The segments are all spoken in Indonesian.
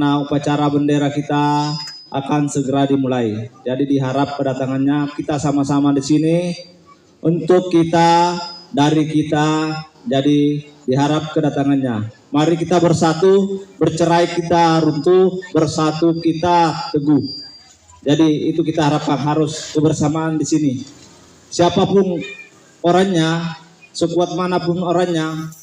karena upacara bendera kita akan segera dimulai. Jadi diharap kedatangannya kita sama-sama di sini untuk kita dari kita. Jadi diharap kedatangannya. Mari kita bersatu, bercerai kita runtuh, bersatu kita teguh. Jadi itu kita harapkan harus kebersamaan di sini. Siapapun orangnya, sekuat manapun orangnya,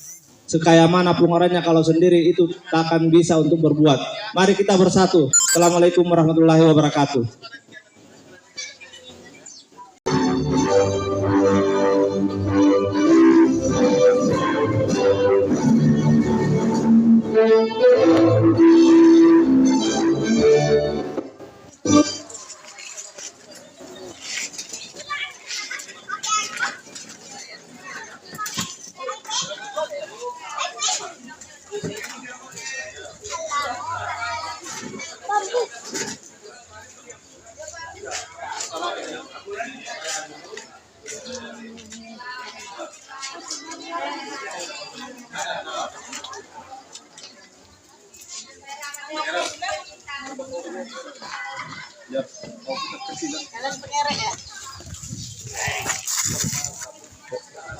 sekaya manapun orangnya, kalau sendiri itu tak akan bisa untuk berbuat. Mari kita bersatu. Assalamualaikum warahmatullahi wabarakatuh.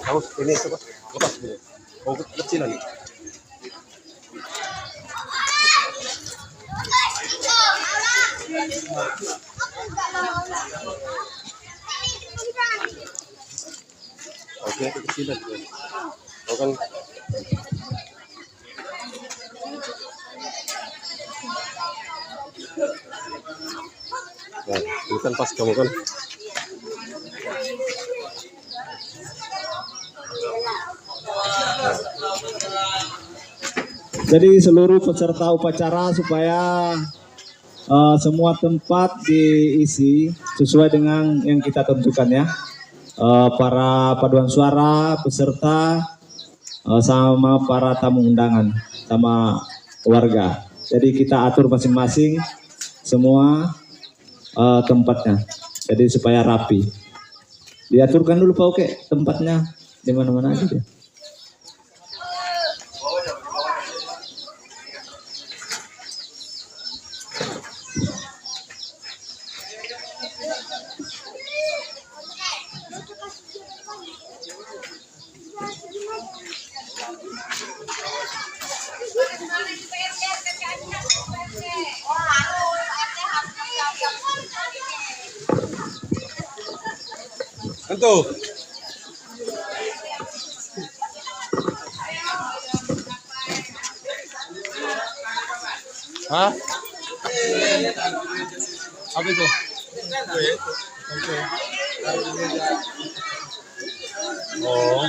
Kamu ini coba lepas dulu. Oh, kecilan. Oke, kecilan. Oh kan. Nah, ini kan pas kamu kan. Jadi seluruh peserta upacara supaya semua tempat diisi sesuai dengan yang kita tentukan ya. Para paduan suara, peserta, sama para tamu undangan, sama warga. Jadi kita atur masing-masing semua tempatnya. Jadi supaya rapi. Diaturkan dulu Pak Oke tempatnya di mana-mana aja deh. Tentu. Hah? Apa itu? Oh.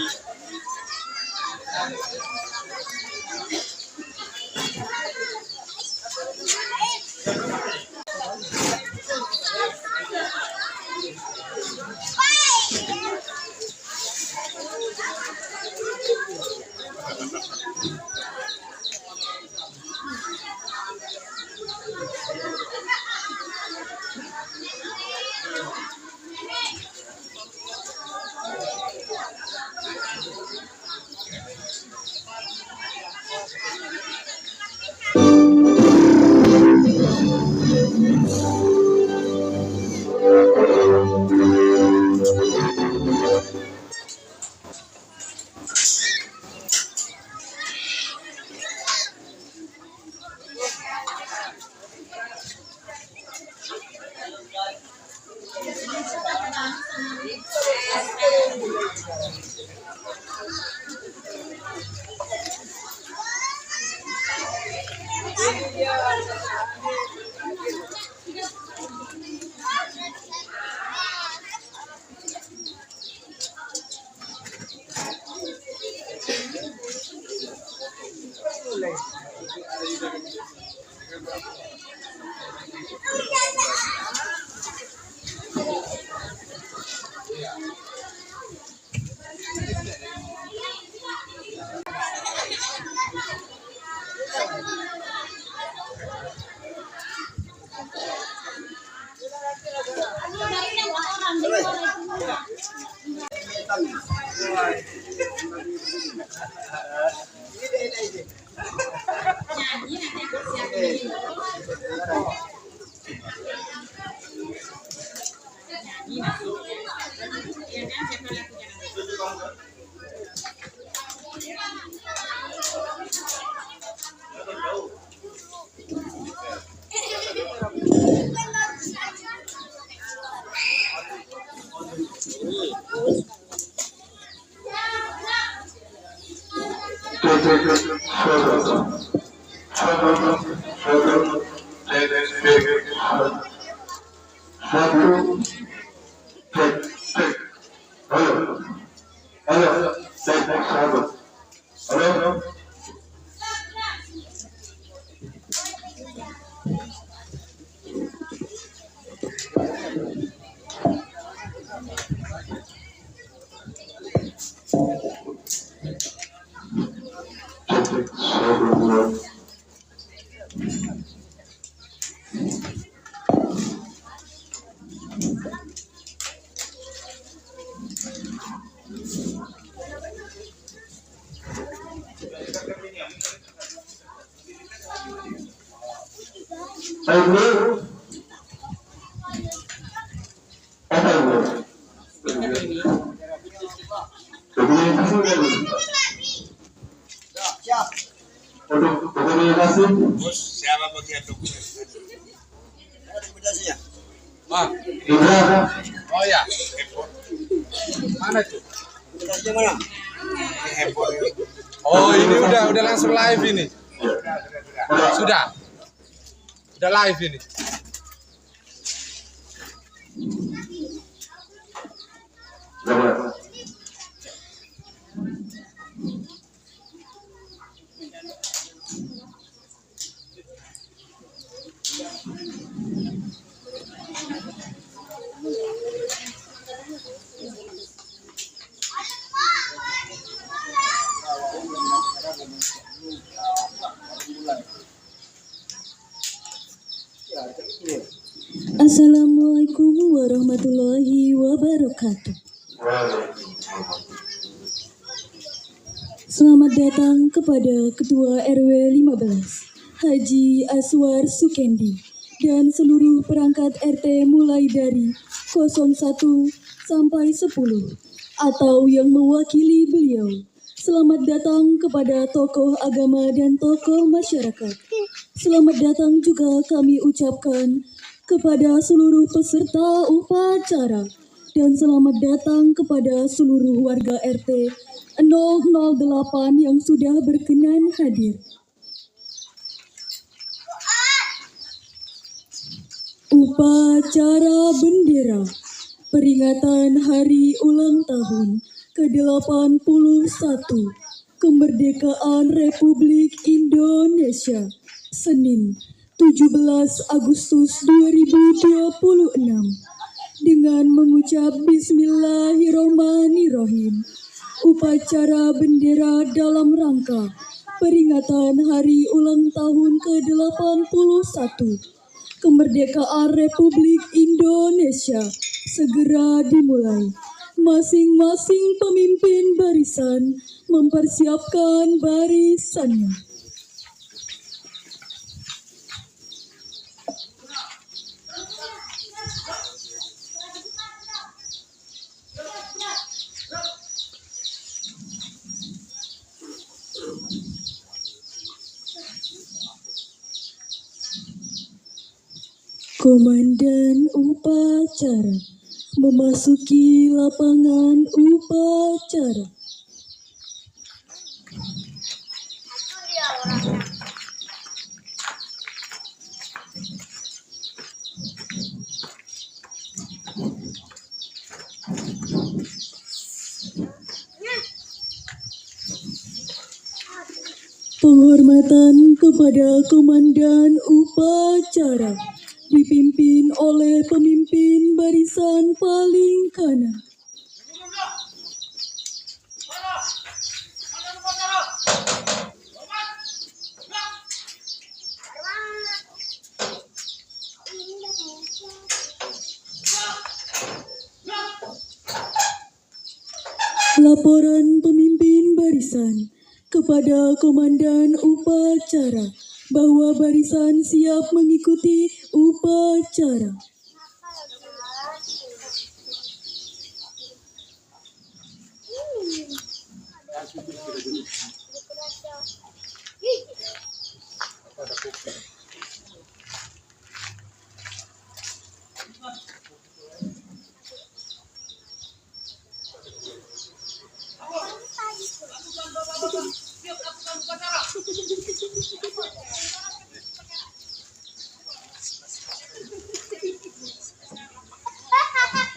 Untuk komunikasi. Siapa bagian dokumentasinya? Indra. Oh ya, mana tuh? Dokumentasinya mana? Handphone. Oh, ini udah langsung live ini. Sudah live ini. Assalamualaikum warahmatullahi wabarakatuh. Selamat datang kepada Ketua RW 15, Haji Aswar Sukendi, dan seluruh perangkat RT mulai dari 01 sampai 10, atau yang mewakili beliau. Selamat datang kepada tokoh agama dan tokoh masyarakat. Selamat datang juga kami ucapkan kepada seluruh peserta upacara, dan selamat datang kepada seluruh warga RT 008 yang sudah berkenan hadir. Upacara bendera peringatan Hari Ulang Tahun ke-81 Kemerdekaan Republik Indonesia, Senin 17 Agustus 2026, dengan mengucap Bismillahirrahmanirrahim. Upacara bendera dalam rangka peringatan Hari Ulang Tahun ke-81 Kemerdekaan Republik Indonesia segera dimulai. Masing-masing pemimpin barisan mempersiapkan barisannya. Komandan upacara memasuki lapangan upacara. Penghormatan kepada Komandan upacara dipimpin oleh pemimpin barisan paling kanan. Laporan pemimpin barisan kepada Komandan upacara bahwa barisan siap mengikuti upacara.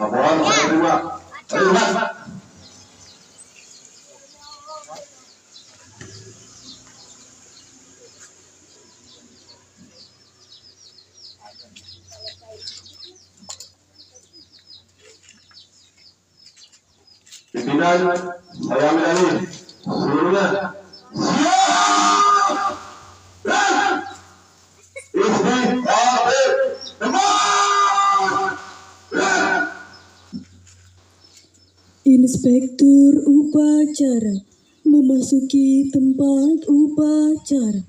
Laporan saya terima. Ayo, Mas. Pimpinan, saya ambil alih. Seluruhnya. Siap! Dan istri Habib Teman! Inspektur upacara memasuki tempat upacara.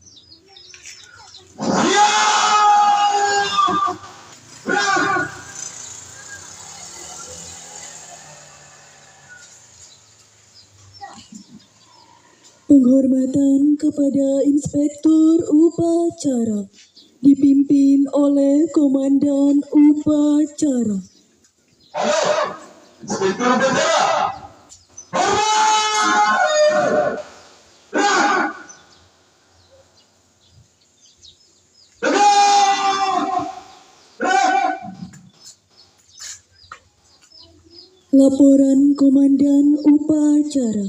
Penghormatan kepada Inspektur upacara dipimpin oleh Komandan upacara. Halo, Inspektur Upacara. Hormat! Laporan Komandan upacara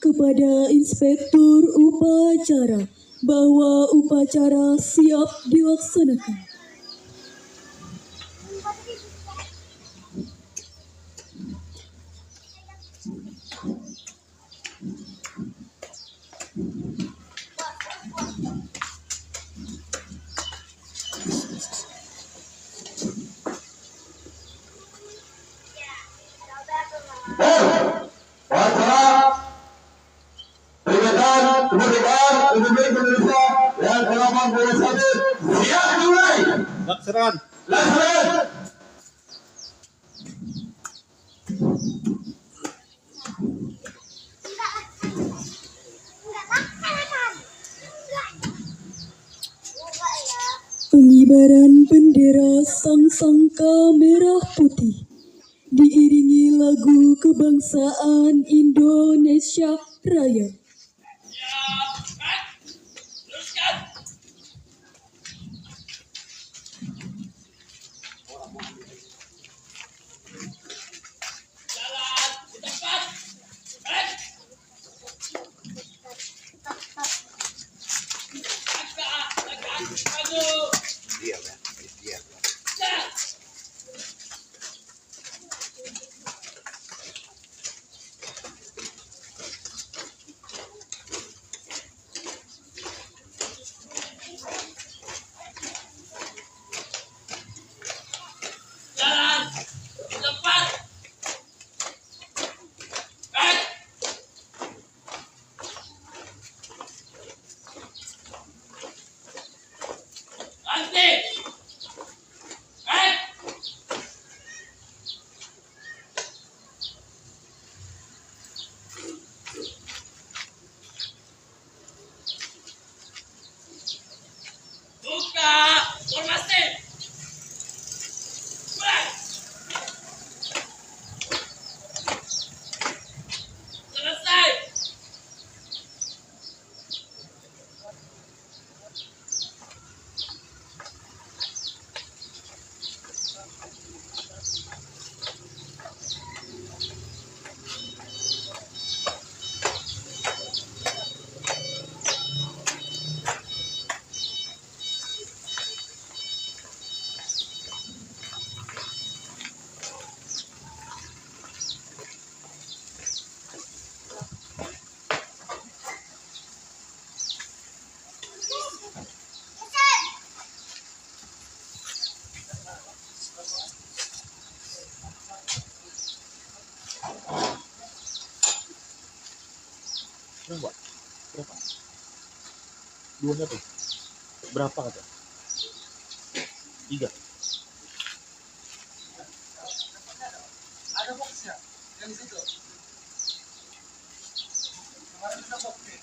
kepada Inspektur upacara bahwa upacara siap dilaksanakan. Upacara peringatan kemerdekaan Republik Indonesia yang ke-81 siap dimulai. Laksanakan. Laksanakan. Pengibaran bendera sang-sangka merah putih diiringi lagu kebangsaan Indonesia Raya. Duanya tuh berapa kata? 3. Ada boxnya yang di situ. Kemarin kita box nih.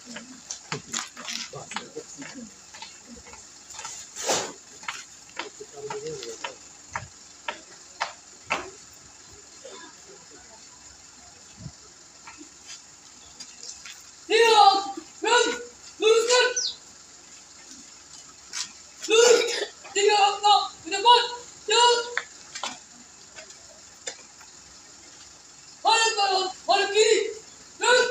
Siap, gerak, luruskan. Lurus, 3 langkah ke depan, jalan. Hadap kanan, hadap kiri, jalan.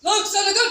Laksanakan.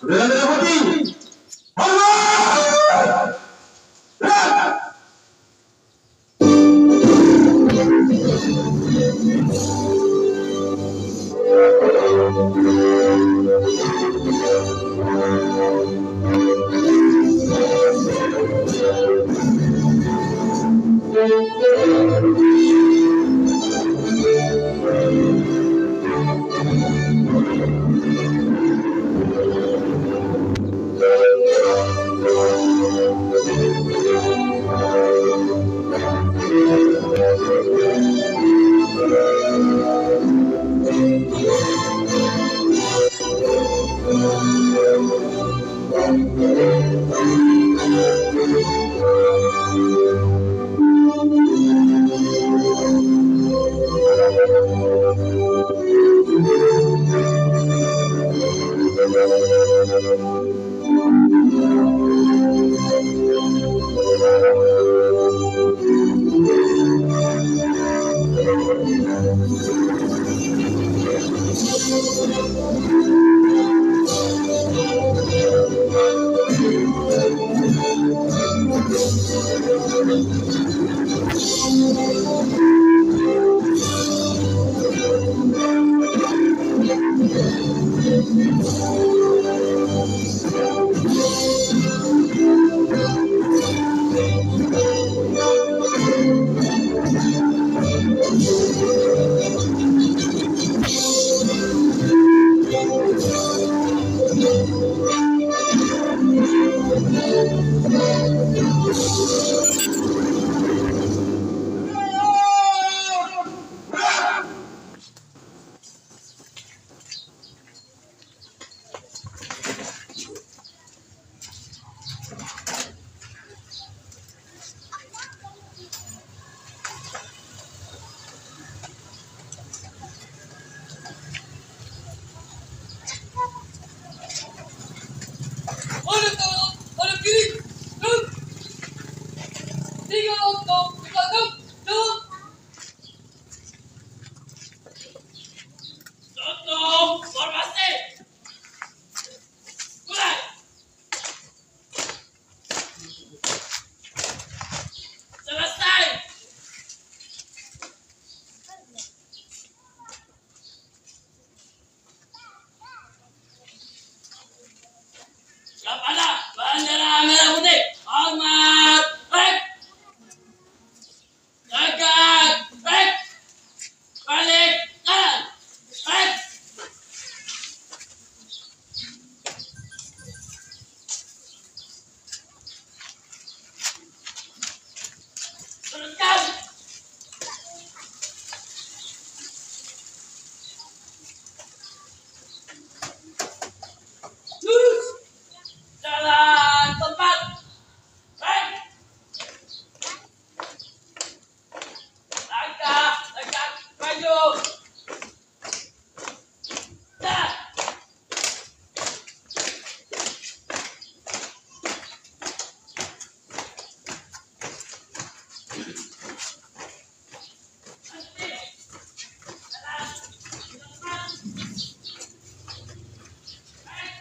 Dengan mengikuti Allah. Ada kiri. Duduk. Tiga untuk belakang. Duduk. Tutup. Formasi. Mulai. Selesai. Kepada bendera merah putih, hormat, baik, tegak, baik, balik, kanan, baik. Teruskan. Lurus. Jalan tempat. Baik. Langkah, tegak, maju. Jalan. Berhenti. Jalan. Tempat. Baik.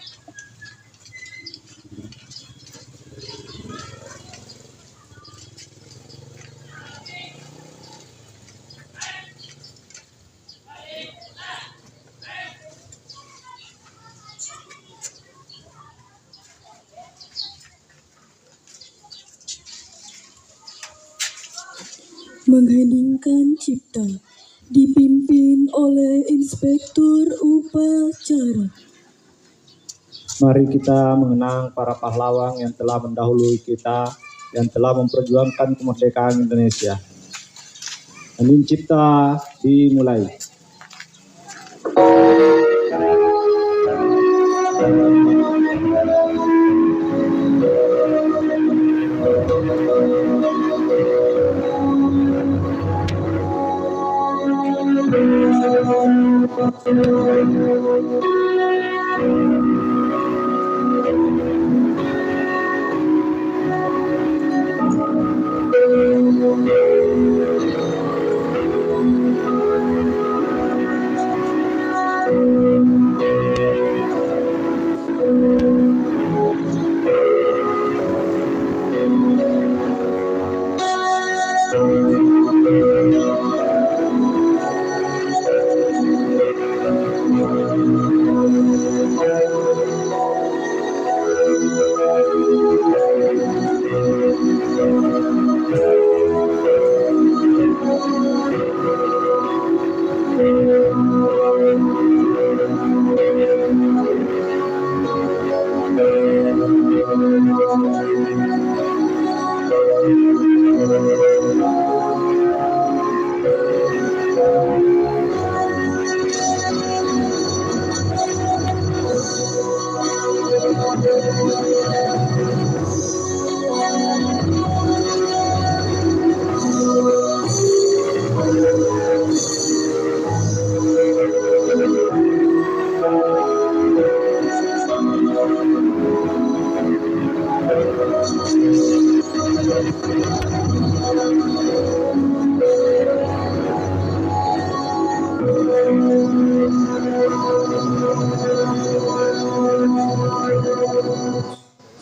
Mengheningkan cipta dipimpin oleh Inspektur Upacara. Mari kita mengenang para pahlawan yang telah mendahului kita, yang telah memperjuangkan kemerdekaan Indonesia. Hening cipta dimulai.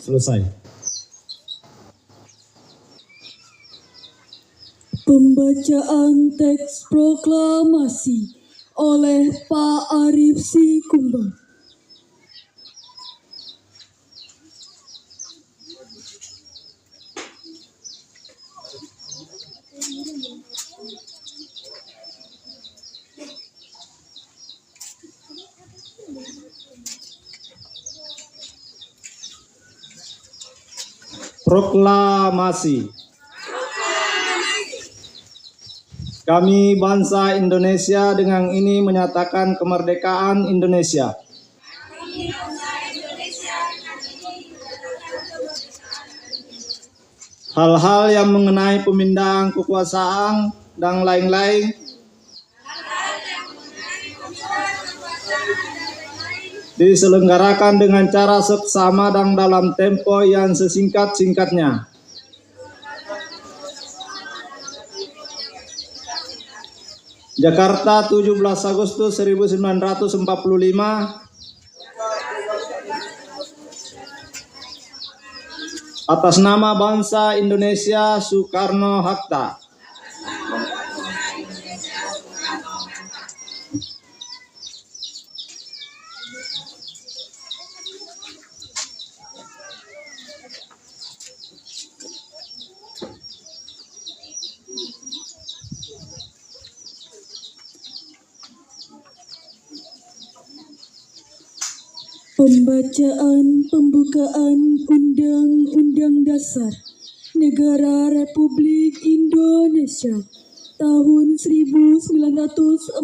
Selesai. Pembacaan teks proklamasi oleh Pak Arif Sikumbang. Proklamasi. Kami bangsa Indonesia dengan ini menyatakan kemerdekaan Indonesia. Hal-hal yang mengenai pemindahan kekuasaan dan lain-lain diselenggarakan dengan cara seksama dan dalam tempo yang sesingkat-singkatnya. Jakarta, 17 Agustus 1945. Atas nama bangsa Indonesia, Soekarno-Hatta. Pembacaan pembukaan Undang-Undang Dasar Negara Republik Indonesia tahun 1945.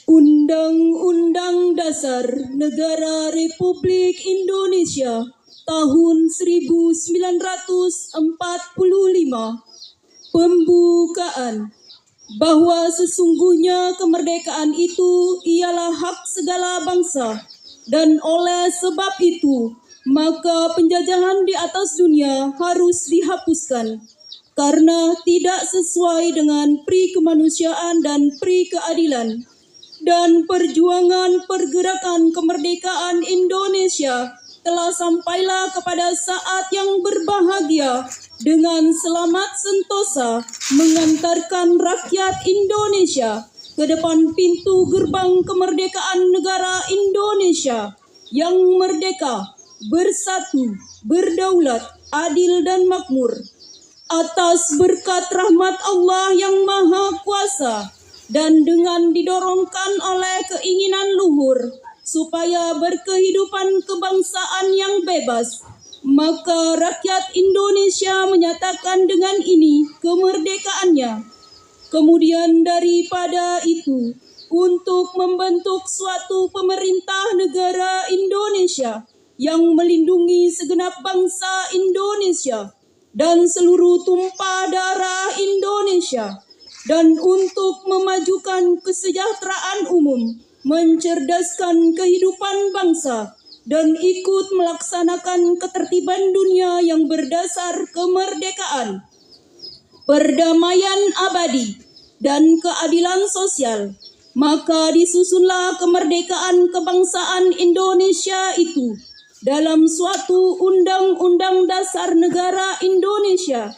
Undang-Undang Dasar Negara Republik Indonesia tahun 1945. Pembukaan. Bahwa sesungguhnya kemerdekaan itu ialah hak segala bangsa, dan oleh sebab itu maka penjajahan di atas dunia harus dihapuskan karena tidak sesuai dengan pri kemanusiaan dan pri keadilan. Dan perjuangan pergerakan kemerdekaan Indonesia telah sampailah kepada saat yang berbahagia dengan selamat sentosa mengantarkan rakyat Indonesia ke depan pintu gerbang kemerdekaan negara Indonesia yang merdeka, bersatu, berdaulat, adil dan makmur. Atas berkat rahmat Allah yang Maha Kuasa dan dengan didorongkan oleh keinginan luhur supaya berkehidupan kebangsaan yang bebas, maka rakyat Indonesia menyatakan dengan ini kemerdekaannya. Kemudian daripada itu, untuk membentuk suatu pemerintah negara Indonesia yang melindungi segenap bangsa Indonesia dan seluruh tumpah darah Indonesia, dan untuk memajukan kesejahteraan umum, mencerdaskan kehidupan bangsa, dan ikut melaksanakan ketertiban dunia yang berdasar kemerdekaan, perdamaian abadi, dan keadilan sosial, maka disusunlah kemerdekaan kebangsaan Indonesia itu dalam suatu Undang-Undang Dasar Negara Indonesia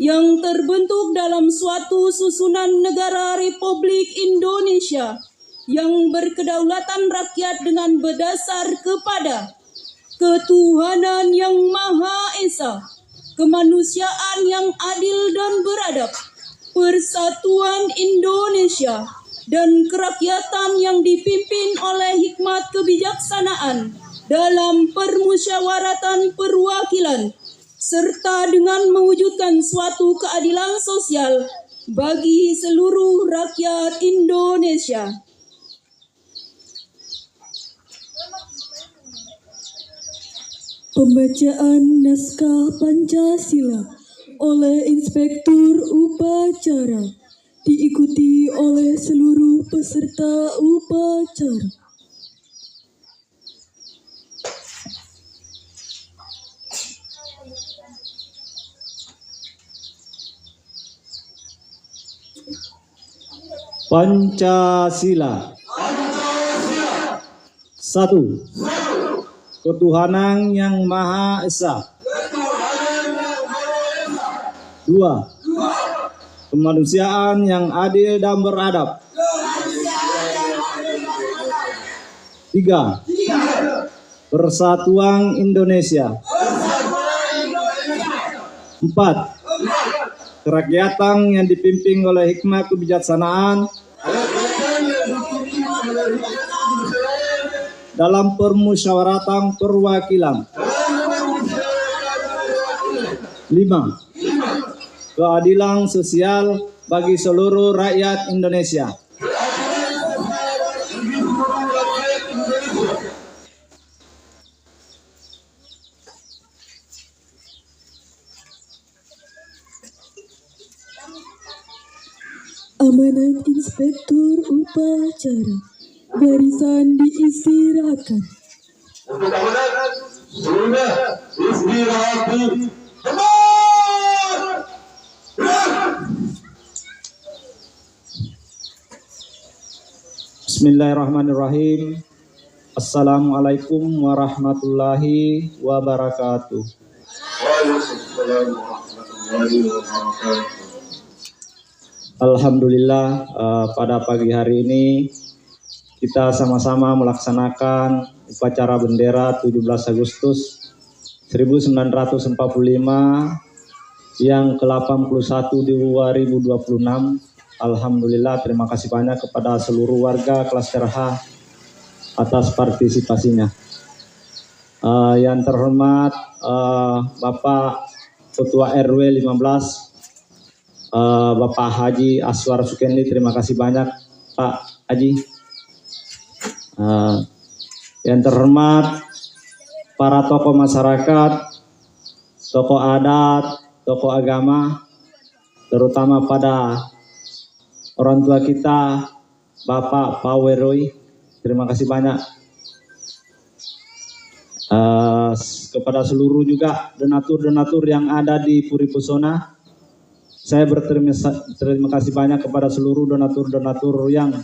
yang terbentuk dalam suatu susunan negara Republik Indonesia yang berkedaulatan rakyat dengan berdasar kepada ketuhanan yang Maha Esa, kemanusiaan yang adil dan beradab, persatuan Indonesia, dan kerakyatan yang dipimpin oleh hikmat kebijaksanaan dalam permusyawaratan perwakilan, serta dengan mewujudkan suatu keadilan sosial bagi seluruh rakyat Indonesia. Pembacaan naskah Pancasila oleh Inspektur Upacara diikuti oleh seluruh peserta upacara. Pancasila. Satu, ketuhanan yang Maha Esa. Dua, kemanusiaan yang adil dan beradab. Tiga, persatuan Indonesia. Empat, kerakyatan yang dipimpin oleh hikmah kebijaksanaan dalam permusyawaratan perwakilan. Lima, keadilan sosial bagi seluruh rakyat Indonesia. Amanat Inspektur Upacara. Barisan diistirahatkan. Untuk amanat sudah istirahat. Bismillahirrahmanirrahim. Assalamualaikum warahmatullahi wabarakatuh. Waalaikumsalam warahmatullahi wabarakatuh. Alhamdulillah, pada pagi hari ini kita sama-sama melaksanakan upacara bendera 17 Agustus 1945 yang ke-81 di 2026. Alhamdulillah, terima kasih banyak kepada seluruh warga Klaster H atas partisipasinya. Yang terhormat Bapak Ketua RW 15 Bapak Haji Aswar Sukendi, terima kasih banyak Pak Haji. Yang terhormat para tokoh masyarakat, tokoh adat, tokoh agama, terutama pada orang tua kita, Bapak Paweroy, terima kasih banyak. Kepada seluruh juga donatur-donatur yang ada di Puri Pesona, saya berterima kasih banyak kepada seluruh donatur-donatur yang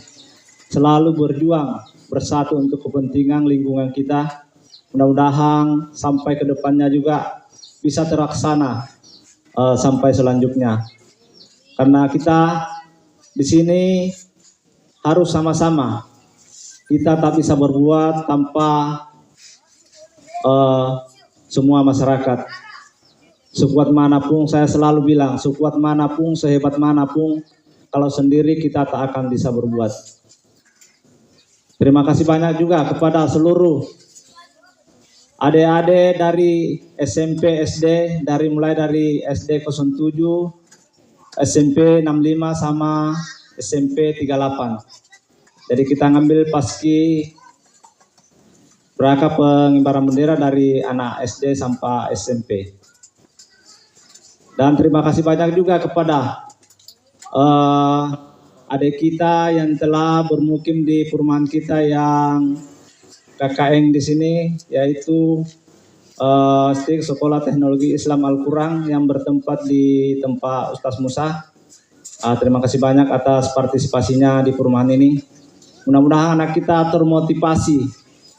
selalu berjuang bersatu untuk kepentingan lingkungan kita. Mudah-mudahan sampai ke depannya juga bisa terlaksana sampai selanjutnya. Karena kita di sini harus sama-sama. Kita tak bisa berbuat tanpa semua masyarakat. Sekuat manapun, saya selalu bilang, sekuat manapun, sehebat manapun, kalau sendiri kita tak akan bisa berbuat. Terima kasih banyak juga kepada seluruh adik-adik dari SMP, SD, mulai dari SD 07, SMP 65 sama SMP 38. Jadi kita ngambil paski berangkat pengibaran bendera dari anak SD sampai SMP. Dan terima kasih banyak juga kepada adik kita yang telah bermukim di perumahan kita yang KKN di sini, yaitu Sekolah Teknologi Islam Al-Quran yang bertempat di tempat Ustaz Musa. Terima kasih banyak atas partisipasinya di perumahan ini. Mudah-mudahan anak kita termotivasi.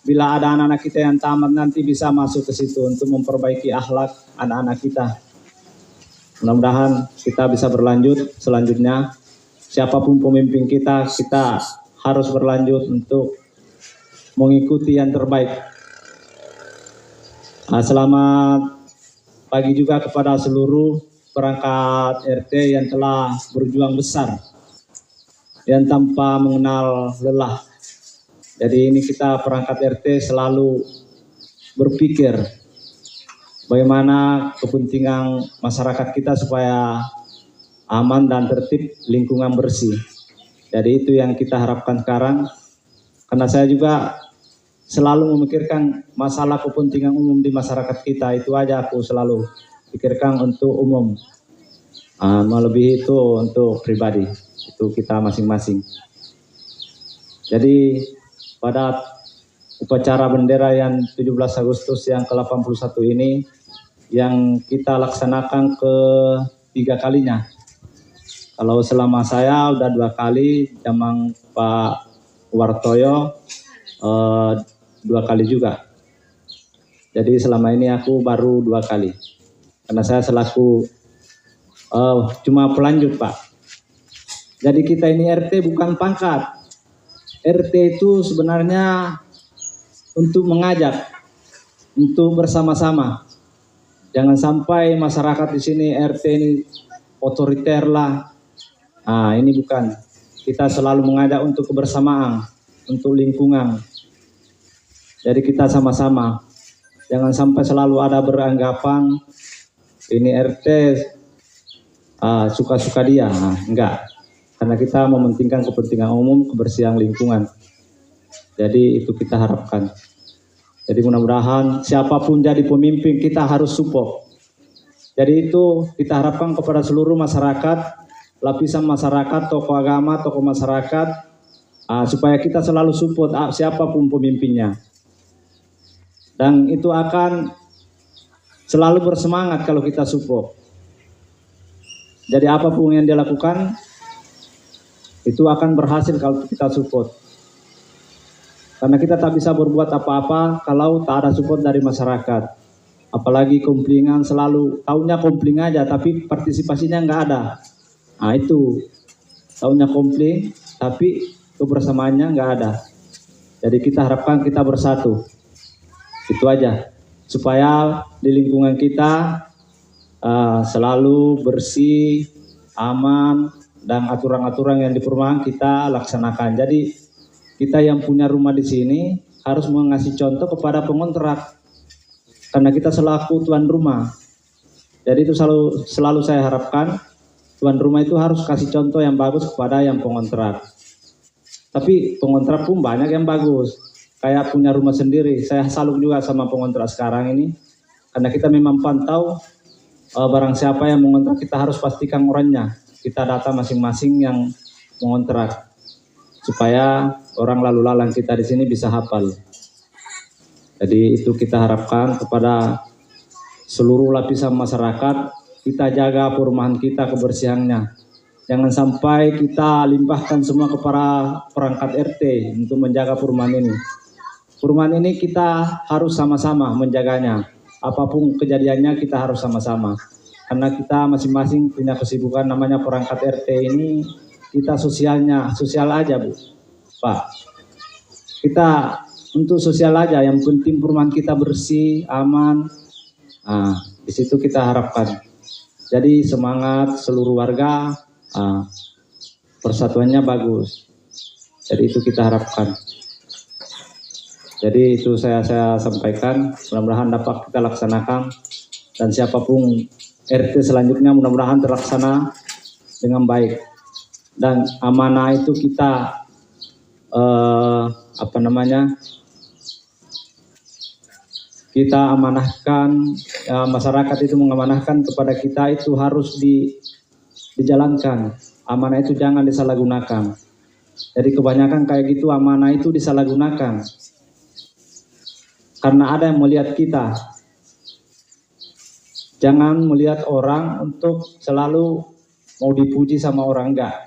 Bila ada anak-anak kita yang tamat nanti bisa masuk ke situ untuk memperbaiki akhlak anak-anak kita. Mudah-mudahan kita bisa berlanjut selanjutnya. Siapapun pemimpin kita, kita harus berlanjut untuk mengikuti yang terbaik. Selamat pagi juga kepada seluruh perangkat RT yang telah berjuang besar dan tanpa mengenal lelah. Jadi ini kita perangkat RT selalu berpikir bagaimana kepentingan masyarakat kita supaya aman dan tertib, lingkungan bersih. Jadi itu yang kita harapkan sekarang. Karena saya juga selalu memikirkan masalah kepentingan umum di masyarakat kita. Itu aja aku selalu pikirkan untuk umum. Melebihi itu untuk pribadi. Itu kita masing-masing. Jadi pada upacara bendera yang 17 Agustus yang ke-81 ini yang kita laksanakan ke 3 kalinya. Kalau selama saya udah 2 kali, zaman Pak Wartoyo 2 kali juga. Jadi selama ini aku baru 2 kali. Karena saya selaku cuma pelanjut, Pak. Jadi kita ini RT bukan pangkat. RT itu sebenarnya untuk mengajak, untuk bersama-sama. Jangan sampai masyarakat di sini RT ini otoriter lah. Nah, ini bukan. Kita selalu mengajak untuk kebersamaan, untuk lingkungan. Jadi kita sama-sama. Jangan sampai selalu ada beranggapan ini RT suka-suka dia. Nah, enggak. Karena kita mementingkan kepentingan umum, kebersihan lingkungan. Jadi itu kita harapkan. Jadi mudah-mudahan siapapun jadi pemimpin kita harus support. Jadi itu kita harapkan kepada seluruh masyarakat, lapisan masyarakat, tokoh agama, tokoh masyarakat, supaya kita selalu support siapapun pemimpinnya. Dan itu akan selalu bersemangat kalau kita support. Jadi apapun yang dia lakukan, itu akan berhasil kalau kita support. Karena kita tak bisa berbuat apa-apa kalau tak ada support dari masyarakat. Apalagi komplingan selalu, tahunya kompling aja tapi partisipasinya nggak ada. Nah itu, tahunya kompling tapi kebersamaannya nggak ada. Jadi kita harapkan kita bersatu. Itu aja. Supaya di lingkungan kita selalu bersih, aman, dan aturan-aturan yang di perumahan kita laksanakan. Jadi kita yang punya rumah di sini harus mengasih contoh kepada pengontrak, karena kita selaku tuan rumah. Jadi itu selalu saya harapkan tuan rumah itu harus kasih contoh yang bagus kepada yang pengontrak. Tapi pengontrak pun banyak yang bagus, kayak punya rumah sendiri. Saya salut juga sama pengontrak sekarang ini, karena kita memang pantau barang siapa yang mengontrak, kita harus pastikan orangnya. Kita data masing-masing yang mengontrak supaya orang lalu lalang kita di sini bisa hafal. Jadi itu kita harapkan kepada seluruh lapisan masyarakat, kita jaga perumahan kita kebersihannya. Jangan sampai kita limpahkan semua kepada perangkat RT untuk menjaga perumahan ini. Perumahan ini kita harus sama-sama menjaganya. Apapun kejadiannya kita harus sama-sama. Karena kita masing-masing punya kesibukan, namanya perangkat RT ini kita sosial aja Bu, Pak. Kita untuk sosial aja, yang penting perumahan kita bersih, aman. Nah, di situ kita harapkan. Jadi semangat seluruh warga, persatuannya bagus. Jadi itu kita harapkan. Jadi itu saya sampaikan, mudah-mudahan dapat kita laksanakan, dan siapapun RT selanjutnya mudah-mudahan terlaksana dengan baik. Dan amanah itu kita kita amanahkan, masyarakat itu mengamanahkan kepada kita, itu harus dijalankan. Amanah itu jangan disalahgunakan. Jadi kebanyakan kayak gitu, amanah itu disalahgunakan karena ada yang melihat kita. Jangan melihat orang untuk selalu mau dipuji sama orang, enggak.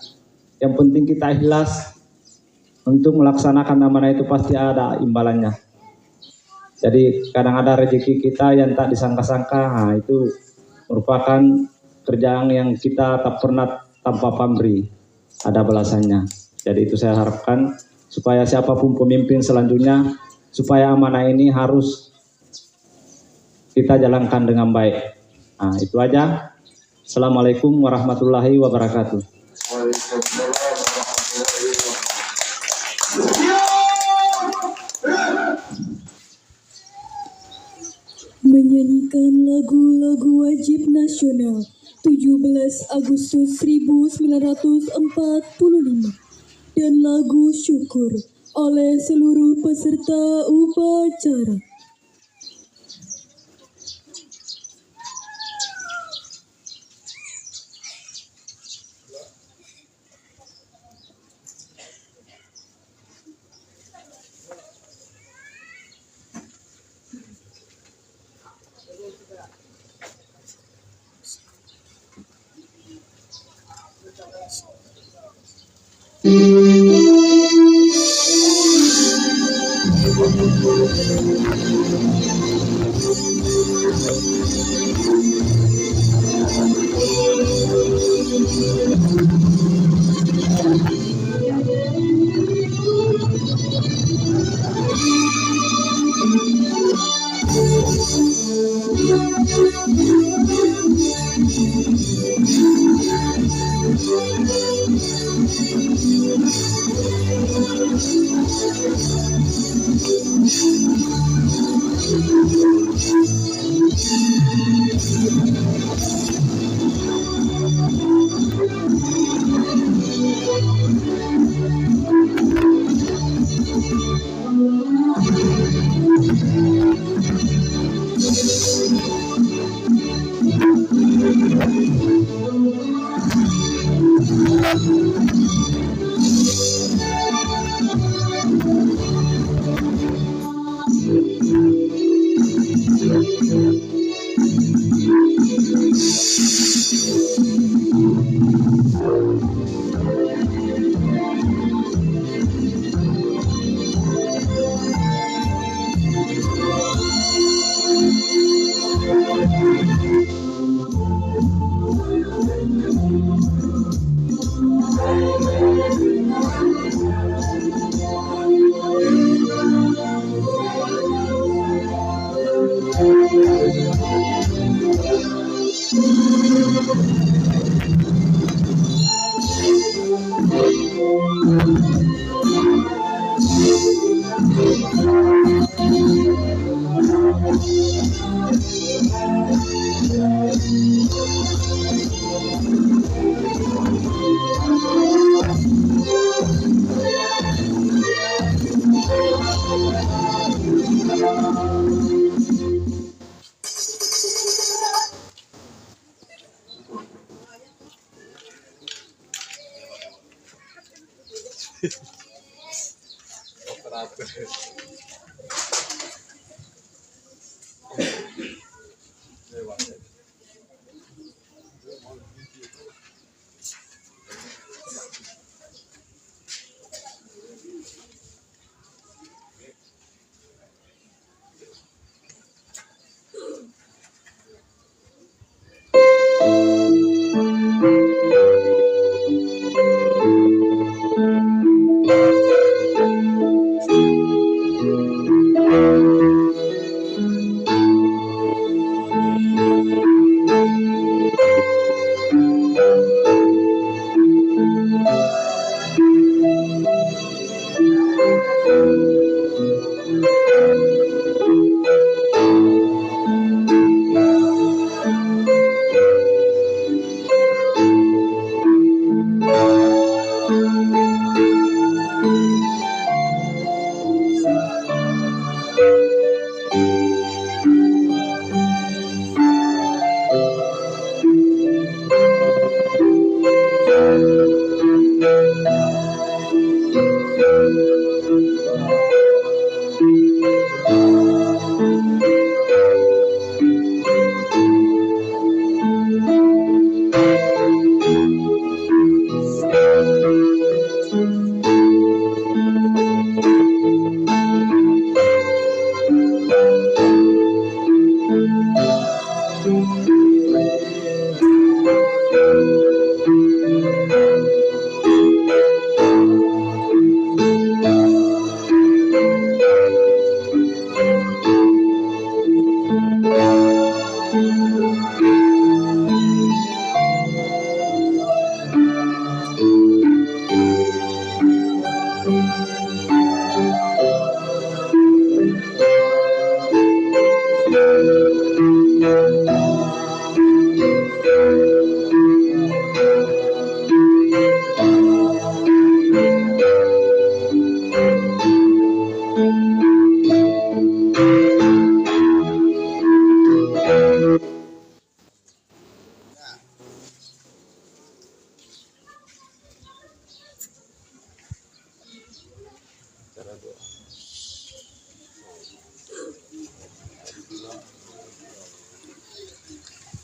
Yang penting kita ikhlas untuk melaksanakan amanah, itu pasti ada imbalannya. Jadi kadang ada rezeki kita yang tak disangka-sangka, nah itu merupakan kerjaan yang kita tak pernah tanpa pamrih, ada balasannya. Jadi itu saya harapkan supaya siapapun pemimpin selanjutnya, supaya amanah ini harus kita jalankan dengan baik. Nah itu aja. Assalamualaikum warahmatullahi wabarakatuh. Menyanyikan lagu-lagu wajib nasional 17 Agustus 1945 dan lagu syukur oleh seluruh peserta upacara.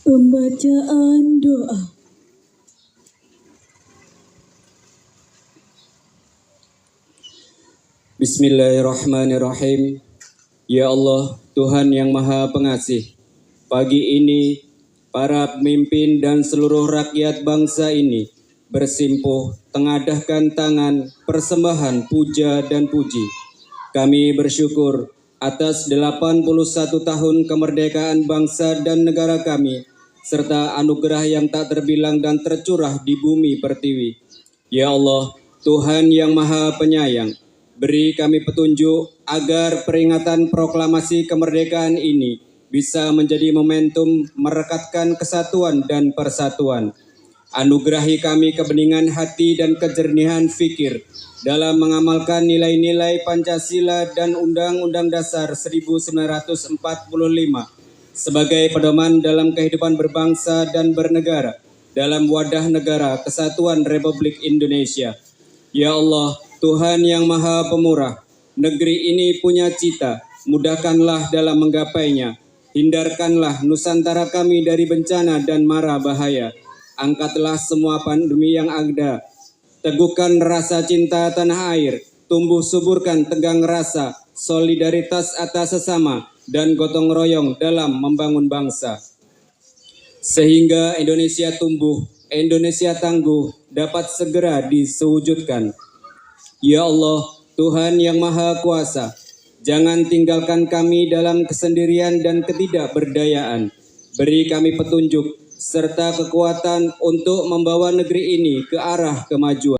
Pembacaan doa. Bismillahirrahmanirrahim. Ya Allah, Tuhan yang Maha Pengasih, pagi ini para pemimpin dan seluruh rakyat bangsa ini bersimpuh tengadahkan tangan persembahan puja dan puji. Kami bersyukur atas 81 tahun kemerdekaan bangsa dan negara kami, serta anugerah yang tak terbilang dan tercurah di bumi pertiwi. Ya Allah, Tuhan yang Maha Penyayang, beri kami petunjuk agar peringatan proklamasi kemerdekaan ini bisa menjadi momentum merekatkan kesatuan dan persatuan. Anugerahi kami kebeningan hati dan kejernihan fikir dalam mengamalkan nilai-nilai Pancasila dan Undang-Undang Dasar 1945 sebagai pedoman dalam kehidupan berbangsa dan bernegara dalam wadah negara Kesatuan Republik Indonesia. Ya Allah, Tuhan yang Maha Pemurah, negeri ini punya cita, mudahkanlah dalam menggapainya. Hindarkanlah Nusantara kami dari bencana dan mara bahaya. Angkatlah semua pandemi yang ada. Teguhkan rasa cinta tanah air. Tumbuh suburkan tegang rasa, solidaritas atas sesama, dan gotong royong dalam membangun bangsa. Sehingga Indonesia tumbuh, Indonesia tangguh, dapat segera disewujudkan. Ya Allah, Tuhan yang Maha Kuasa, jangan tinggalkan kami dalam kesendirian dan ketidakberdayaan. Beri kami petunjuk serta kekuatan untuk membawa negeri ini ke arah kemajuan.